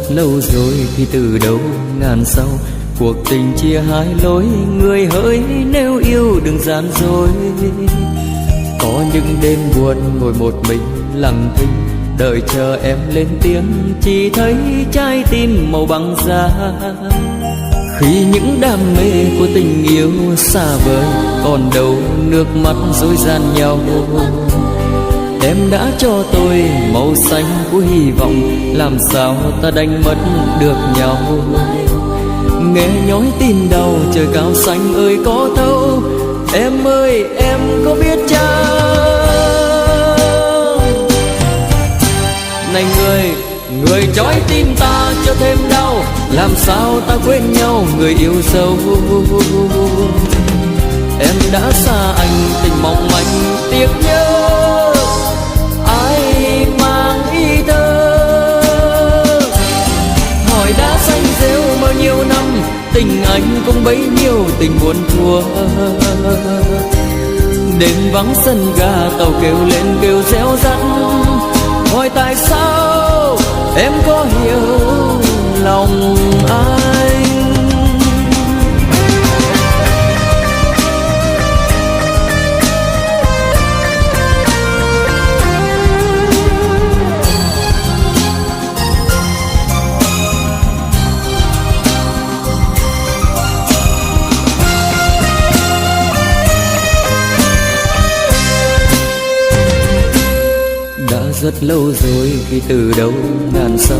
lâu rồi thì từ đâu ngàn sau cuộc tình chia hai lối, người hỡi nếu yêu đừng gian dối. Có những đêm buồn ngồi một mình lặng thinh đợi chờ em lên tiếng, chỉ thấy trái tim màu băng giá. Khi những đam mê của tình yêu xa vời, còn đâu nước mắt dối gian nhau. Em đã cho tôi màu xanh của hy vọng, làm sao ta đánh mất được nhau. Nghe nhói tim đau trời cao xanh ơi có thấu, em ơi em có biết chăng. Này người trói tim ta cho thêm đau, làm sao ta quên nhau người yêu dấu. Em đã xa anh tình mong manh tiếc nhớ, ai mang ý thơ. Hỏi đã xanh rêu bao nhiêu năm, tình anh cũng bấy nhiêu tình buồn thua. Đêm vắng sân ga tàu kêu lên kêu réo rắt, hỏi tại sao em có hiểu lòng anh. Rất lâu rồi khi từ đâu ngàn sau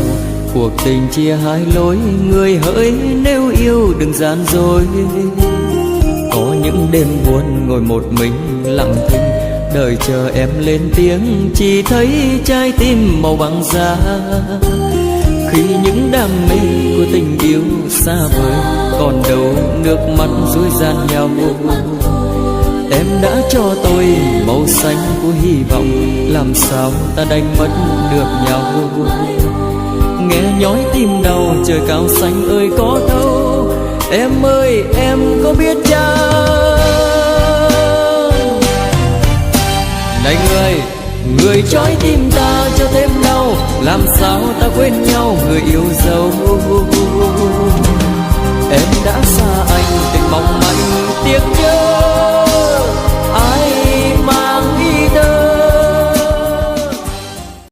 cuộc tình chia hai lối, người hỡi nếu yêu đừng gian dối. Có những đêm buồn ngồi một mình lặng thinh đợi chờ em lên tiếng, chỉ thấy trái tim màu băng giá. Khi những đam mê của tình yêu xa vời, còn đâu nước mắt dối gian nhau. Em đã cho tôi màu xanh của hy vọng, làm sao ta đánh mất được nhau. Nghe nhói tim đau trời cao xanh ơi có thấu, em ơi em có biết chăng. Này người trói tim ta cho thêm đau, làm sao ta quên nhau người yêu dấu.